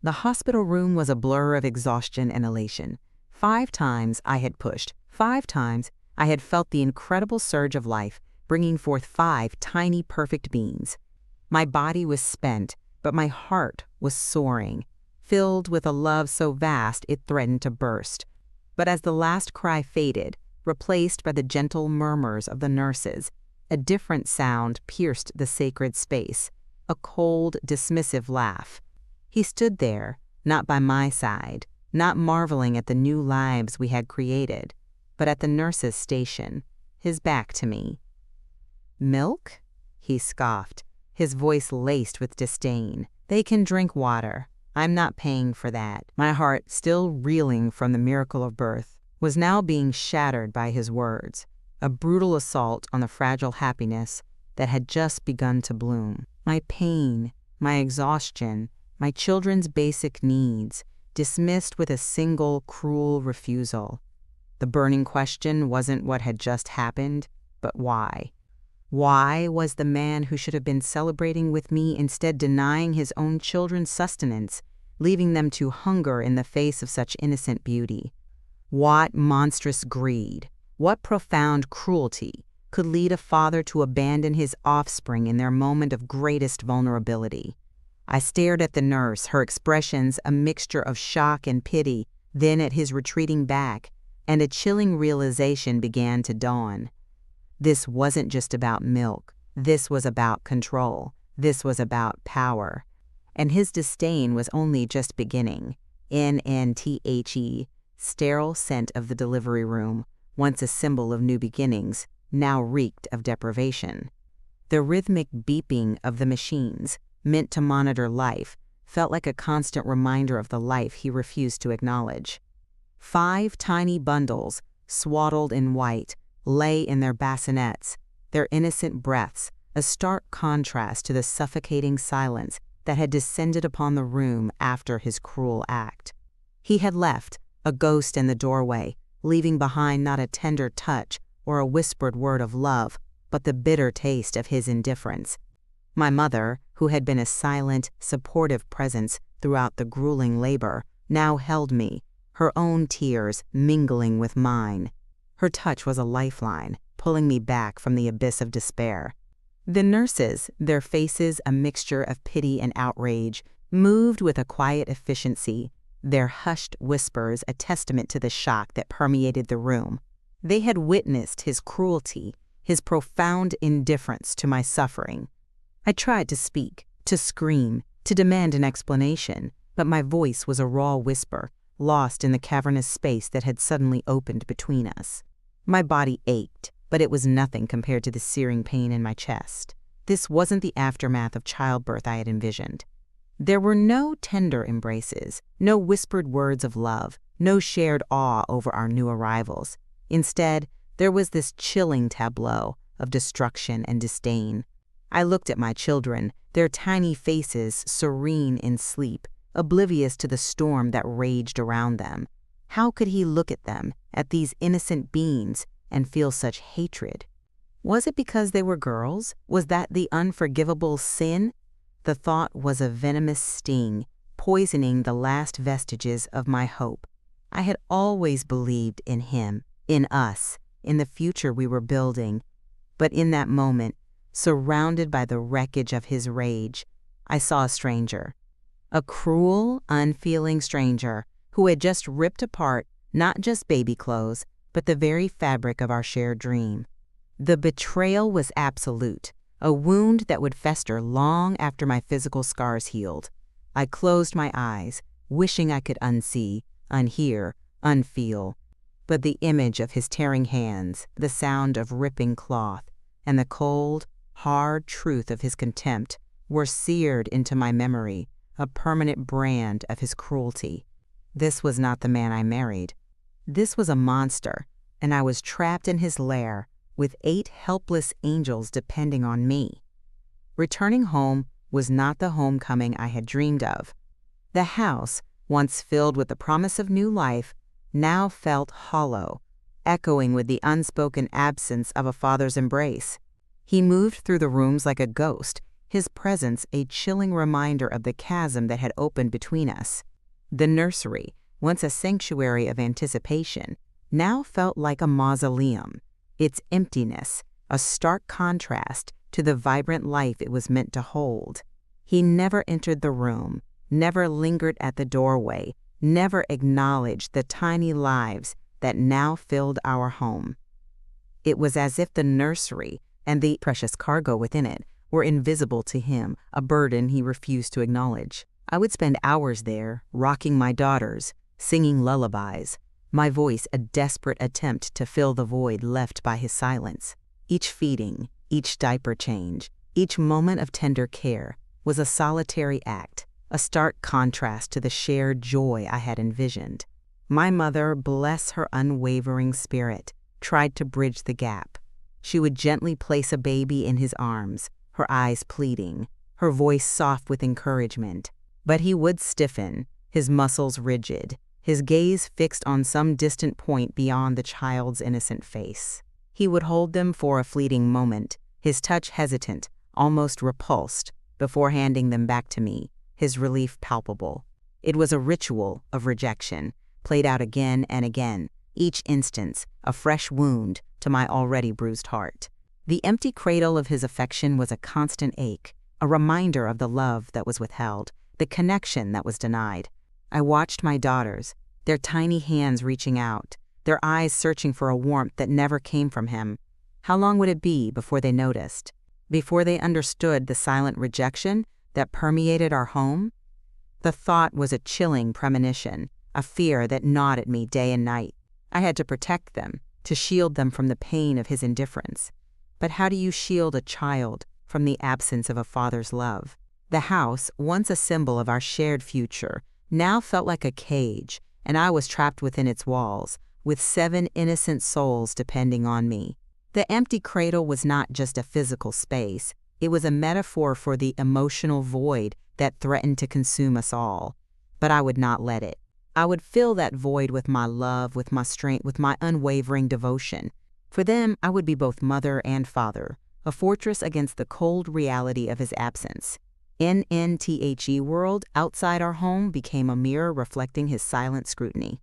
The hospital room was a blur of exhaustion and elation. 5 times I had pushed. 5 times I had felt the incredible surge of life, bringing forth 5 tiny, perfect beings. My body was spent, but my heart was soaring, filled with a love so vast it threatened to burst. But as the last cry faded, replaced by the gentle murmurs of the nurses, a different sound pierced the sacred space, a cold, dismissive laugh. He stood there, not by my side, not marveling at the new lives we had created, but at the nurse's station, his back to me. "Milk?" he scoffed, his voice laced with disdain. "They can drink water. I'm not paying for that." My heart, still reeling from the miracle of birth, was now being shattered by his words, a brutal assault on the fragile happiness that had just begun to bloom. My pain, my exhaustion, my children's basic needs, dismissed with a single cruel refusal. The burning question wasn't what had just happened, but why. Why was the man who should have been celebrating with me instead denying his own children's sustenance, leaving them to hunger in the face of such innocent beauty? What monstrous greed, what profound cruelty could lead a father to abandon his offspring in their moment of greatest vulnerability? I stared at the nurse, her expressions a mixture of shock and pity, then at his retreating back, and a chilling realization began to dawn. This wasn't just about milk. This was about control. This was about power. And his disdain was only just beginning. NNTHE, sterile scent of the delivery room, once a symbol of new beginnings, now reeked of deprivation. The rhythmic beeping of the machines, meant to monitor life, felt like a constant reminder of the life he refused to acknowledge. 5 tiny bundles, swaddled in white, lay in their bassinets, their innocent breaths, a stark contrast to the suffocating silence that had descended upon the room after his cruel act. He had left, a ghost in the doorway, leaving behind not a tender touch or a whispered word of love, but the bitter taste of his indifference. My mother, who had been a silent, supportive presence throughout the grueling labor, now held me, her own tears mingling with mine. Her touch was a lifeline, pulling me back from the abyss of despair. The nurses, their faces a mixture of pity and outrage, moved with a quiet efficiency, their hushed whispers a testament to the shock that permeated the room. They had witnessed his cruelty, his profound indifference to my suffering. I tried to speak, to scream, to demand an explanation, but my voice was a raw whisper, lost in the cavernous space that had suddenly opened between us. My body ached, but it was nothing compared to the searing pain in my chest. This wasn't the aftermath of childbirth I had envisioned. There were no tender embraces, no whispered words of love, no shared awe over our new arrivals. Instead, there was this chilling tableau of destruction and disdain. I looked at my children, their tiny faces serene in sleep, oblivious to the storm that raged around them. How could he look at them, at these innocent beings, and feel such hatred? Was it because they were girls? Was that the unforgivable sin? The thought was a venomous sting, poisoning the last vestiges of my hope. I had always believed in him, in us, in the future we were building. But in that moment, surrounded by the wreckage of his rage, I saw a stranger. A cruel, unfeeling stranger who had just ripped apart not just baby clothes, but the very fabric of our shared dream. The betrayal was absolute, a wound that would fester long after my physical scars healed. I closed my eyes, wishing I could unsee, unhear, unfeel. But the image of his tearing hands, the sound of ripping cloth, and the cold, hard truth of his contempt were seared into my memory, a permanent brand of his cruelty. This was not the man I married. This was a monster, and I was trapped in his lair with 8 helpless angels depending on me. Returning home was not the homecoming I had dreamed of. The house, once filled with the promise of new life, now felt hollow, echoing with the unspoken absence of a father's embrace. He moved through the rooms like a ghost, his presence a chilling reminder of the chasm that had opened between us. The nursery, once a sanctuary of anticipation, now felt like a mausoleum, its emptiness a stark contrast to the vibrant life it was meant to hold. He never entered the room, never lingered at the doorway, never acknowledged the tiny lives that now filled our home. It was as if the nursery and the precious cargo within it were invisible to him, a burden he refused to acknowledge. I would spend hours there, rocking my daughters, singing lullabies, my voice a desperate attempt to fill the void left by his silence. Each feeding, each diaper change, each moment of tender care was a solitary act, a stark contrast to the shared joy I had envisioned. My mother, bless her unwavering spirit, tried to bridge the gap. She would gently place a baby in his arms, her eyes pleading, her voice soft with encouragement. But he would stiffen, his muscles rigid, his gaze fixed on some distant point beyond the child's innocent face. He would hold them for a fleeting moment, his touch hesitant, almost repulsed, before handing them back to me, his relief palpable. It was a ritual of rejection, played out again and again, each instance a fresh wound to my already bruised heart. The empty cradle of his affection was a constant ache, a reminder of the love that was withheld, the connection that was denied. I watched my daughters, their tiny hands reaching out, their eyes searching for a warmth that never came from him. How long would it be before they noticed, before they understood the silent rejection that permeated our home? The thought was a chilling premonition, a fear that gnawed at me day and night. I had to protect them, to shield them from the pain of his indifference. But how do you shield a child from the absence of a father's love? The house, once a symbol of our shared future, now felt like a cage, and I was trapped within its walls, with 7 innocent souls depending on me. The empty cradle was not just a physical space, it was a metaphor for the emotional void that threatened to consume us all. But I would not let it. I would fill that void with my love, with my strength, with my unwavering devotion. For them, I would be both mother and father, a fortress against the cold reality of his absence. NNTHE world outside our home became a mirror reflecting his silent scrutiny.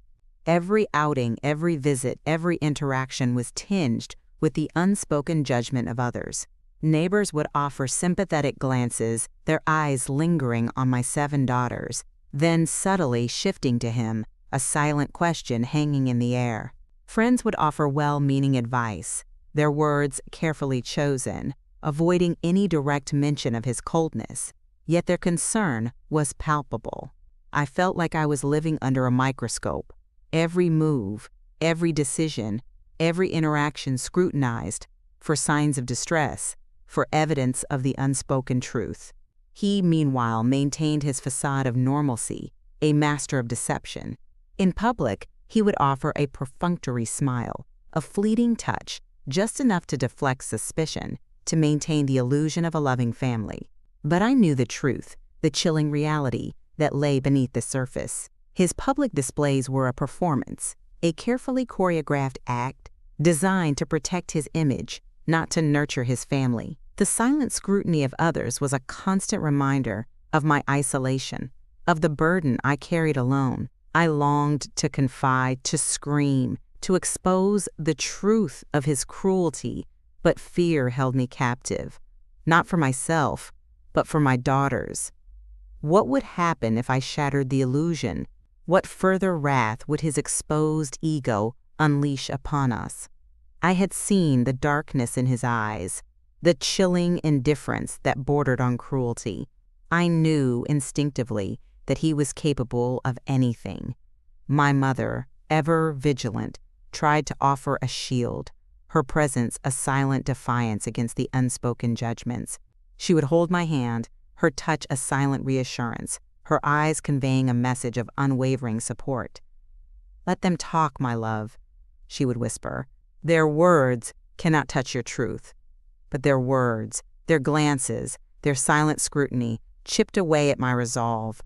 Every outing, every visit, every interaction was tinged with the unspoken judgment of others. Neighbors would offer sympathetic glances, their eyes lingering on my 7 daughters, then subtly shifting to him, a silent question hanging in the air. Friends would offer well-meaning advice, their words carefully chosen, avoiding any direct mention of his coldness, yet their concern was palpable. I felt like I was living under a microscope, every move, every decision, every interaction scrutinized for signs of distress, for evidence of the unspoken truth. He, meanwhile, maintained his facade of normalcy, a master of deception. In public, he would offer a perfunctory smile, a fleeting touch, just enough to deflect suspicion, to maintain the illusion of a loving family. But I knew the truth, the chilling reality that lay beneath the surface. His public displays were a performance, a carefully choreographed act designed to protect his image, not to nurture his family. The silent scrutiny of others was a constant reminder of my isolation, of the burden I carried alone. I longed to confide, to scream, to expose the truth of his cruelty, but fear held me captive, not for myself, but for my daughters. What would happen if I shattered the illusion? What further wrath would his exposed ego unleash upon us? I had seen the darkness in his eyes, the chilling indifference that bordered on cruelty. I knew instinctively that he was capable of anything. My mother, ever vigilant, tried to offer a shield, her presence a silent defiance against the unspoken judgments. She would hold my hand, her touch a silent reassurance, her eyes conveying a message of unwavering support. "Let them talk, my love," she would whisper. "Their words cannot touch your truth." But their words, their glances, their silent scrutiny chipped away at my resolve,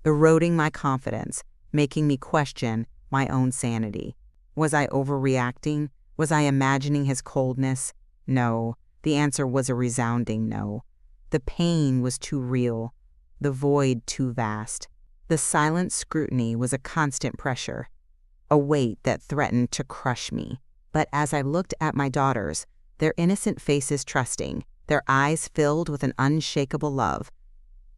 eroding my confidence, making me question my own sanity. Was I overreacting? Was I imagining his coldness? No. The answer was a resounding no. The pain was too real, the void too vast. The silent scrutiny was a constant pressure, a weight that threatened to crush me. But as I looked at my daughters, their innocent faces trusting, their eyes filled with an unshakable love,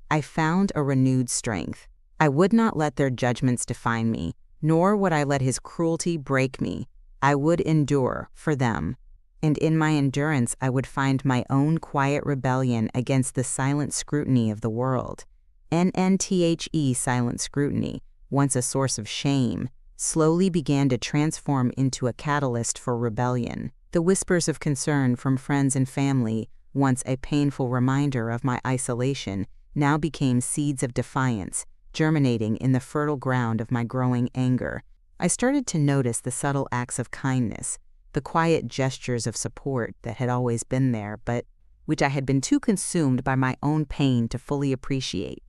I found a renewed strength. I would not let their judgments define me, nor would I let his cruelty break me. I would endure for them. And in my endurance I would find my own quiet rebellion against the silent scrutiny of the world. NNTHE silent scrutiny, once a source of shame, slowly began to transform into a catalyst for rebellion. The whispers of concern from friends and family, once a painful reminder of my isolation, now became seeds of defiance, germinating in the fertile ground of my growing anger. I started to notice the subtle acts of kindness, the quiet gestures of support that had always been there, but which I had been too consumed by my own pain to fully appreciate.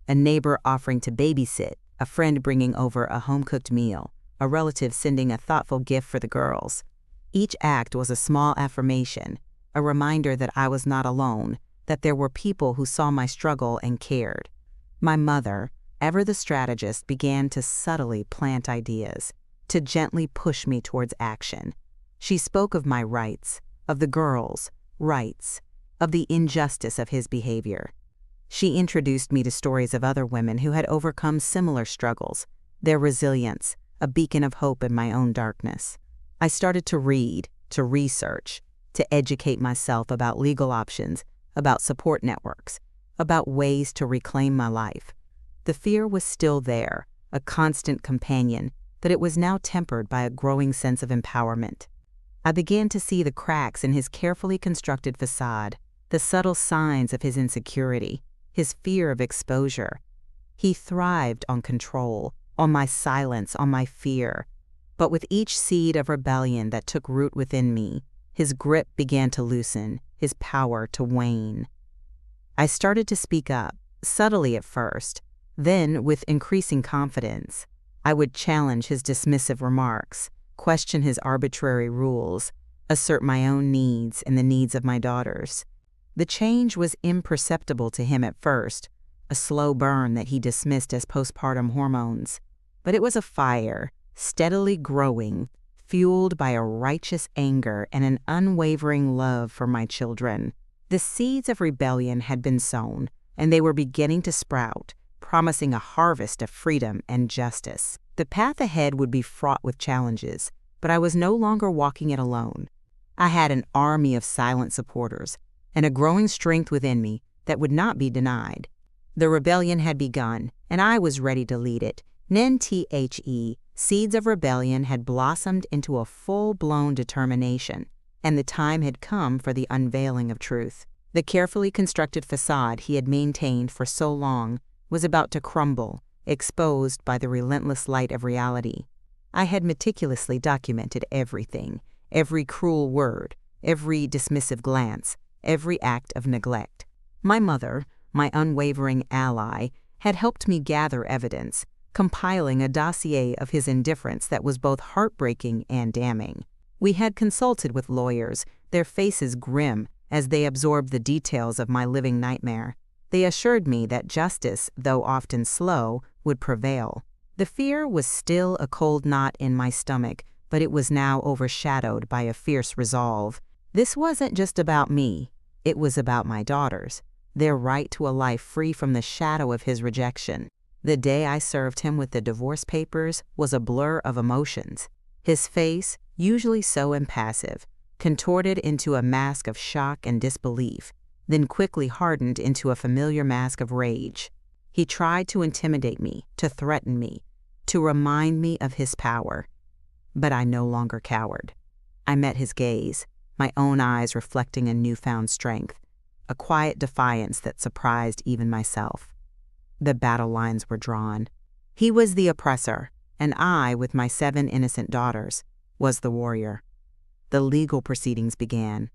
A neighbor offering to babysit, a friend bringing over a home-cooked meal, a relative sending a thoughtful gift for the girls. Each act was a small affirmation, a reminder that I was not alone, that there were people who saw my struggle and cared. My mother, ever the strategist, began to subtly plant ideas, to gently push me towards action. She spoke of my rights, of the girls' rights, of the injustice of his behavior. She introduced me to stories of other women who had overcome similar struggles, their resilience, a beacon of hope in my own darkness. I started to read, to research, to educate myself about legal options, about support networks, about ways to reclaim my life. The fear was still there, a constant companion, but it was now tempered by a growing sense of empowerment. I began to see the cracks in his carefully constructed facade, the subtle signs of his insecurity, his fear of exposure. He thrived on control, on my silence, on my fear. But with each seed of rebellion that took root within me, his grip began to loosen, his power to wane. I started to speak up, subtly at first. Then, with increasing confidence, I would challenge his dismissive remarks, question his arbitrary rules, assert my own needs and the needs of my daughters. The change was imperceptible to him at first, a slow burn that he dismissed as postpartum hormones. But it was a fire, steadily growing, fueled by a righteous anger and an unwavering love for my children. The seeds of rebellion had been sown, and they were beginning to sprout, promising a harvest of freedom and justice. The path ahead would be fraught with challenges, but I was no longer walking it alone. I had an army of silent supporters, and a growing strength within me that would not be denied. The rebellion had begun, and I was ready to lead it. NNTHE, seeds of rebellion had blossomed into a full-blown determination, and the time had come for the unveiling of truth. The carefully constructed facade he had maintained for so long was about to crumble, exposed by the relentless light of reality. I had meticulously documented everything, every cruel word, every dismissive glance, every act of neglect. My mother, my unwavering ally, had helped me gather evidence, compiling a dossier of his indifference that was both heartbreaking and damning. We had consulted with lawyers, their faces grim as they absorbed the details of my living nightmare. They assured me that justice, though often slow, would prevail. The fear was still a cold knot in my stomach, but it was now overshadowed by a fierce resolve. This wasn't just about me. It was about my daughters, their right to a life free from the shadow of his rejection. The day I served him with the divorce papers was a blur of emotions. His face, usually so impassive, contorted into a mask of shock and disbelief, then quickly hardened into a familiar mask of rage. He tried to intimidate me, to threaten me, to remind me of his power. But I no longer cowered. I met his gaze, my own eyes reflecting a newfound strength, a quiet defiance that surprised even myself. The battle lines were drawn. He was the oppressor, and I, with my 7 innocent daughters, was the warrior. The legal proceedings began,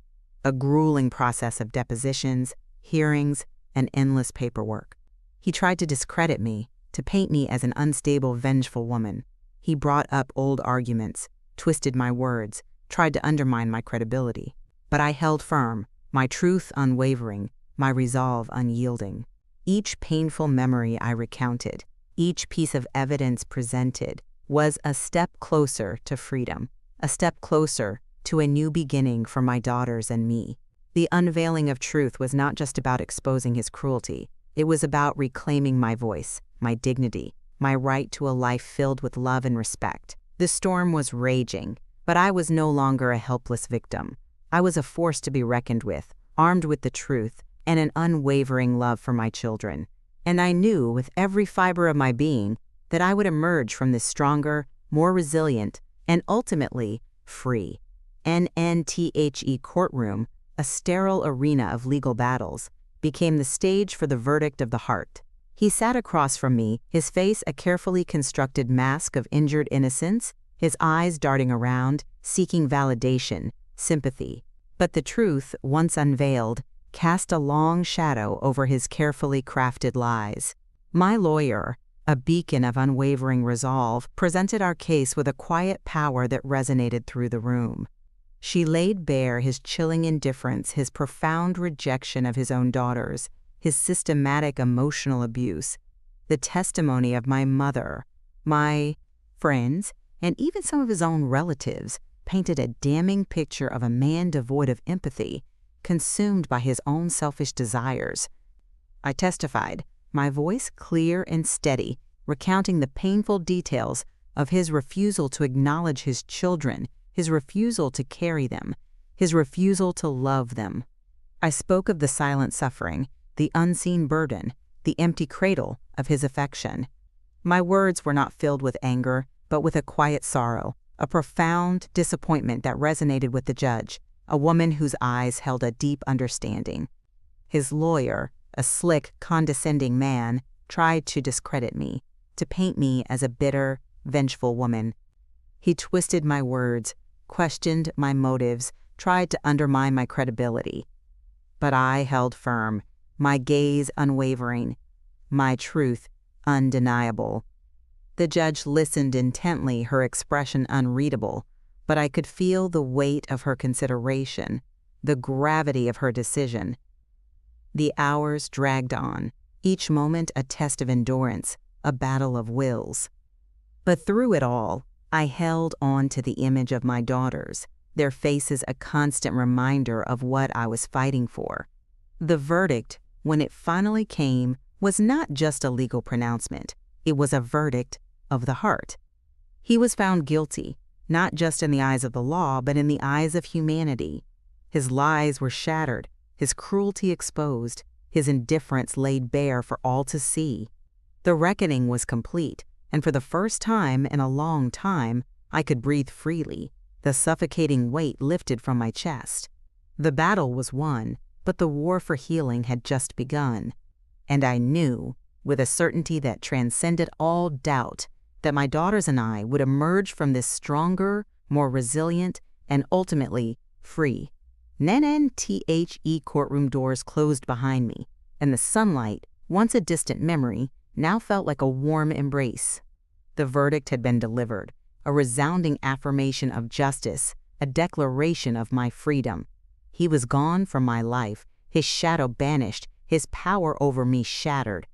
a grueling process of depositions, hearings, and endless paperwork. He tried to discredit me, to paint me as an unstable, vengeful woman. He brought up old arguments, twisted my words, tried to undermine my credibility. But I held firm, my truth unwavering, my resolve unyielding. Each painful memory I recounted, each piece of evidence presented, was a step closer to freedom, a step closer to a new beginning for my daughters and me. The unveiling of truth was not just about exposing his cruelty. It was about reclaiming my voice, my dignity, my right to a life filled with love and respect. The storm was raging, but I was no longer a helpless victim. I was a force to be reckoned with, armed with the truth and an unwavering love for my children. And I knew with every fiber of my being that I would emerge from this stronger, more resilient, and ultimately free. NNTHE courtroom, a sterile arena of legal battles, became the stage for the verdict of the heart. He sat across from me, his face a carefully constructed mask of injured innocence, his eyes darting around, seeking validation, sympathy. But the truth, once unveiled, cast a long shadow over his carefully crafted lies. My lawyer, a beacon of unwavering resolve, presented our case with a quiet power that resonated through the room. She laid bare his chilling indifference, his profound rejection of his own daughters, his systematic emotional abuse. The testimony of my mother, my friends, and even some of his own relatives painted a damning picture of a man devoid of empathy, consumed by his own selfish desires. I testified, my voice clear and steady, recounting the painful details of his refusal to acknowledge his children, his refusal to carry them, his refusal to love them. I spoke of the silent suffering, the unseen burden, the empty cradle of his affection. My words were not filled with anger, but with a quiet sorrow, a profound disappointment that resonated with the judge, a woman whose eyes held a deep understanding. His lawyer, a slick, condescending man, tried to discredit me, to paint me as a bitter, vengeful woman. He twisted my words, questioned my motives, tried to undermine my credibility. But I held firm, my gaze unwavering, my truth undeniable. The judge listened intently, her expression unreadable, but I could feel the weight of her consideration, the gravity of her decision. The hours dragged on, each moment a test of endurance, a battle of wills. But through it all, I held on to the image of my daughters, their faces a constant reminder of what I was fighting for. The verdict, when it finally came, was not just a legal pronouncement. It was a verdict of the heart. He was found guilty, not just in the eyes of the law, but in the eyes of humanity. His lies were shattered, his cruelty exposed, his indifference laid bare for all to see. The reckoning was complete, and for the first time in a long time, I could breathe freely, the suffocating weight lifted from my chest. The battle was won, but the war for healing had just begun. And I knew, with a certainty that transcended all doubt, that my daughters and I would emerge from this stronger, more resilient, and ultimately free. NNTHE courtroom doors closed behind me, and the sunlight, once a distant memory, now felt like a warm embrace. The verdict had been delivered, a resounding affirmation of justice, a declaration of my freedom. He was gone from my life, his shadow banished, his power over me shattered.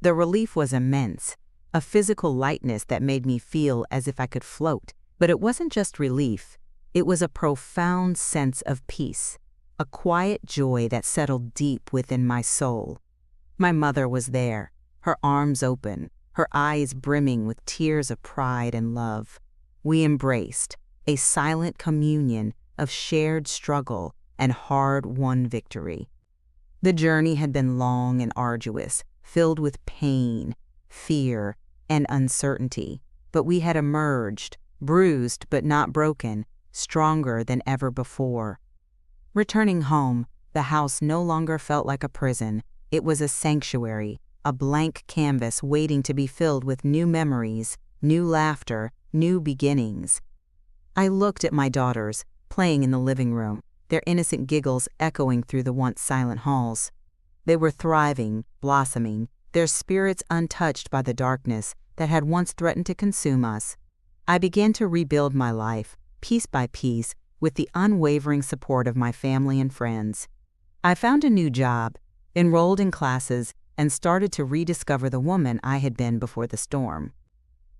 The relief was immense, a physical lightness that made me feel as if I could float. But it wasn't just relief, it was a profound sense of peace, a quiet joy that settled deep within my soul. My mother was there, her arms open, her eyes brimming with tears of pride and love. We embraced, a silent communion of shared struggle and hard-won victory. The journey had been long and arduous, filled with pain, fear, and uncertainty, but we had emerged, bruised but not broken, stronger than ever before. Returning home, the house no longer felt like a prison. It was a sanctuary, a blank canvas waiting to be filled with new memories, new laughter, new beginnings. I looked at my daughters, playing in the living room, their innocent giggles echoing through the once silent halls. They were thriving, blossoming, their spirits untouched by the darkness that had once threatened to consume us. I began to rebuild my life, piece by piece, with the unwavering support of my family and friends. I found a new job, enrolled in classes, and started to rediscover the woman I had been before the storm.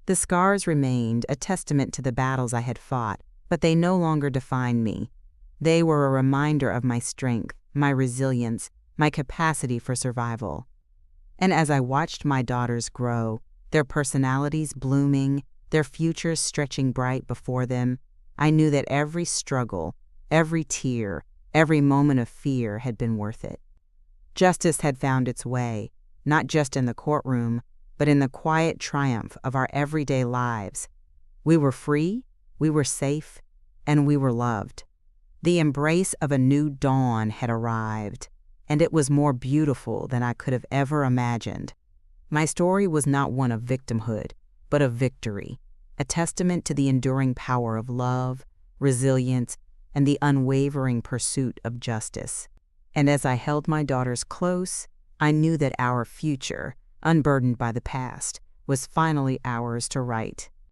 The scars remained, a testament to the battles I had fought, but they no longer defined me. They were a reminder of my strength, my resilience, my capacity for survival. And as I watched my daughters grow, their personalities blooming, their futures stretching bright before them, I knew that every struggle, every tear, every moment of fear had been worth it. Justice had found its way, not just in the courtroom, but in the quiet triumph of our everyday lives. We were free, we were safe, and we were loved. The embrace of a new dawn had arrived, and it was more beautiful than I could have ever imagined. My story was not one of victimhood, but of victory, a testament to the enduring power of love, resilience, and the unwavering pursuit of justice. And as I held my daughters close, I knew that our future, unburdened by the past, was finally ours to write.